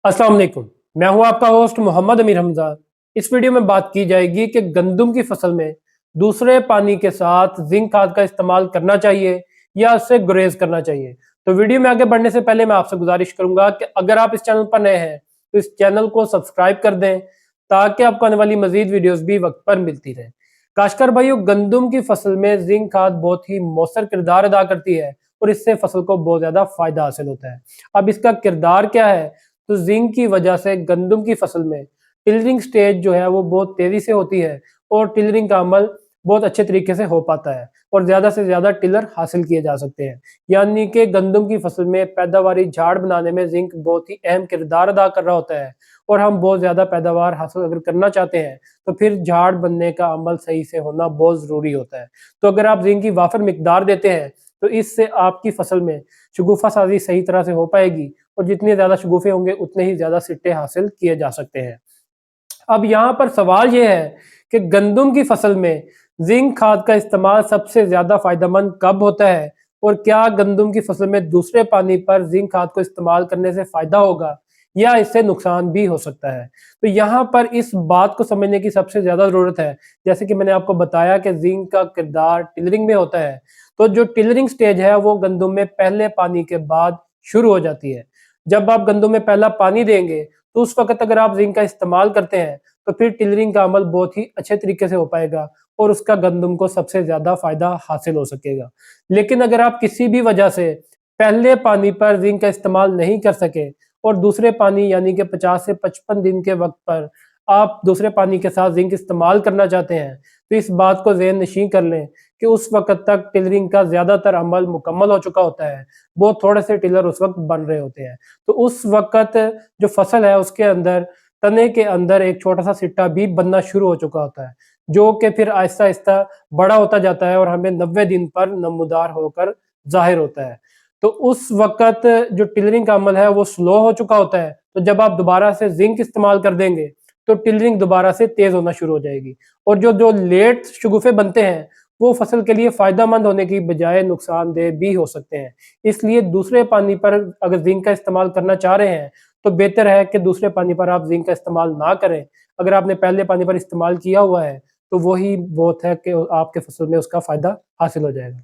अस्सलाम वालेकुम। मैं हूं आपका होस्ट मोहम्मद अमीर हमजा। इस वीडियो में बात की जाएगी कि गंदम की फसल में दूसरे पानी के साथ जिंक खाद का इस्तेमाल करना चाहिए या उससे गुरेज करना चाहिए। तो वीडियो में आगे बढ़ने से पहले मैं आपसे गुजारिश करूंगा कि अगर आप इस चैनल पर नए हैं तो इस चैनल को सब्सक्राइब कर दें ताकि आपको आने वाली मजीद वीडियोस भी वक्त पर मिलती रहे। काश्तकार भाइयों, गंदम की फसल में जिंक खाद बहुत ही मौसर किरदार अदा करती है और इससे फसल को बहुत ज्यादा फायदा हासिल होता है। अब इसका किरदार क्या है? तो जिंक की वजह से गंदम की फसल में टिलरिंग स्टेज जो है वो बहुत तेजी से होती है और टिलरिंग का अमल बहुत अच्छे तरीके से हो पाता है और ज्यादा से ज्यादा टिलर हासिल किए जा सकते हैं। यानी कि गंदम की फसल में पैदावारी झाड़ बनाने में जिंक बहुत ही अहम किरदार अदा कर रहा होता है और हम बहुत ज्यादा पैदावार हासिल अगर करना चाहते हैं तो फिर झाड़ बनने का अमल सही से होना बहुत जरूरी होता है। तो अगर आप जिंक की वाफर मिकदार देते हैं तो इससे आपकी फसल में शगुफा साजी सही तरह से हो पाएगी और जितने ज्यादा शगुफे होंगे उतने ही ज्यादा सिट्टे हासिल किए जा सकते हैं। अब यहाँ पर सवाल ये है कि गंदम की फसल में जिंक खाद का इस्तेमाल सबसे ज्यादा फायदेमंद कब होता है और क्या गंदम की फसल में दूसरे पानी पर जिंक खाद को इस्तेमाल करने से फायदा होगा या इससे नुकसान भी हो सकता है। तो यहाँ पर इस बात को समझने की सबसे ज्यादा जरूरत है। जैसे कि मैंने आपको बताया कि जिंक का किरदार टिलरिंग में होता है, तो जो टिलरिंग स्टेज है वो गंदम में पहले पानी के बाद शुरू हो जाती है। जब आप गंदम में पहला पानी देंगे तो उस वक्त अगर आप जिंक का इस्तेमाल करते हैं तो फिर टिलरिंग का अमल बहुत ही अच्छे तरीके से हो पाएगा और उसका गंदम को सबसे ज्यादा फायदा हासिल हो सकेगा। लेकिन अगर आप किसी भी वजह से पहले पानी पर जिंक का इस्तेमाल नहीं कर सके और दूसरे पानी यानी कि 50 से 55 दिन के वक्त पर आप दूसरे पानी के साथ जिंक इस्तेमाल करना चाहते हैं तो इस बात को ज़हन नशीं कर लें कि उस वक्त तक टिलरिंग का ज्यादातर अमल मुकम्मल हो चुका होता है। बहुत थोड़े से टिलर उस वक्त बन रहे होते हैं। तो उस वक्त जो फसल है उसके अंदर तने के अंदर एक छोटा सा सिट्टा भी बनना शुरू हो चुका होता है जो कि फिर आहिस्ता आहिस्ता बड़ा होता जाता है और हमें 90 दिन पर नमूदार होकर जाहिर होता है। तो उस वक्त जो टिलरिंग का अमल है वो स्लो हो चुका होता है। तो जब आप दोबारा से जिंक इस्तेमाल कर देंगे तो टिलरिंग दोबारा से तेज होना शुरू हो जाएगी और जो जो लेट शगुफे बनते हैं वो फसल के लिए फायदेमंद होने की बजाय नुकसानदेह भी हो सकते हैं। इसलिए दूसरे पानी पर अगर जिंक का इस्तेमाल करना चाह रहे हैं तो बेहतर है कि दूसरे पानी पर आप जिंक का इस्तेमाल ना करें। अगर आपने पहले पानी पर इस्तेमाल किया हुआ है तो वही बहुत है कि आपके फसल में उसका फायदा हासिल हो जाएगा।